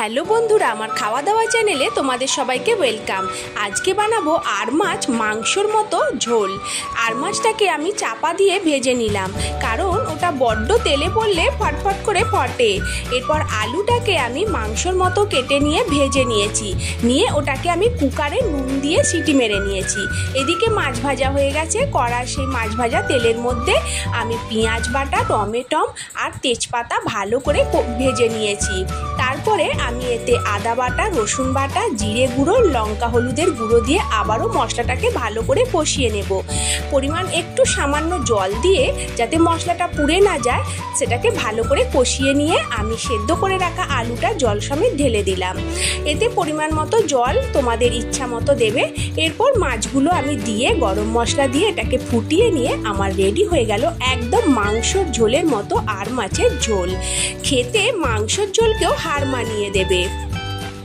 Hello বন্ধুরা, আমার খাওয়া দাওয়া চ্যানেলে তোমাদের সবাইকে ওয়েলকাম। আজকে বানাবো আর মাছ মাংসর মতো ঝোল। আর মাছটাকে আমি চাপা দিয়ে ভেজে নিলাম, কারণ ওটা বড্ড তেলে পড়লে ফটফট করে ফটে। এরপর আলুটাকে আমি মাংসর মতো কেটে নিয়ে ভেজে নিয়েছি, নিয়ে ওটাকে আমি কুকারে নুন দিয়ে সিটি মেরে নিয়েছি। এদিকে মাছ ভাজা হয়ে গেছে। কড়ার সেই মাছ ভাজা তেলের মধ্যে আমি পেঁয়াজ বাটা, টমেটো আর তেজপাতা ভালো করে ভেজে নিয়েছি। তারপরে আমি এতে আদা বাটা, রসুন বাটা, জিরে গুঁড়ো, লঙ্কা হলুদের গুঁড়ো দিয়ে আবারও মশলাটাকে ভালো করে কষিয়ে নেব। পরিমাণ একটু সামান্য জল দিয়ে, যাতে মশলাটা পুড়ে না যায়, সেটাকে ভালো করে কষিয়ে নিয়ে আমি সেদ্ধ করে রাখা আলুটা জল সমেত ঢেলে দিলাম। এতে পরিমাণ মতো জল তোমাদের ইচ্ছা মতো দেবে। এরপর মাছগুলো আমি দিয়ে গরম মশলা দিয়ে এটাকে ফুটিয়ে নিয়ে আমার রেডি হয়ে গেল একদম মাংসর ঝোলের মতো আর মাছের ঝোল। খেতে মাংসর ঝোলকেও হার মানিয়ে দেবে।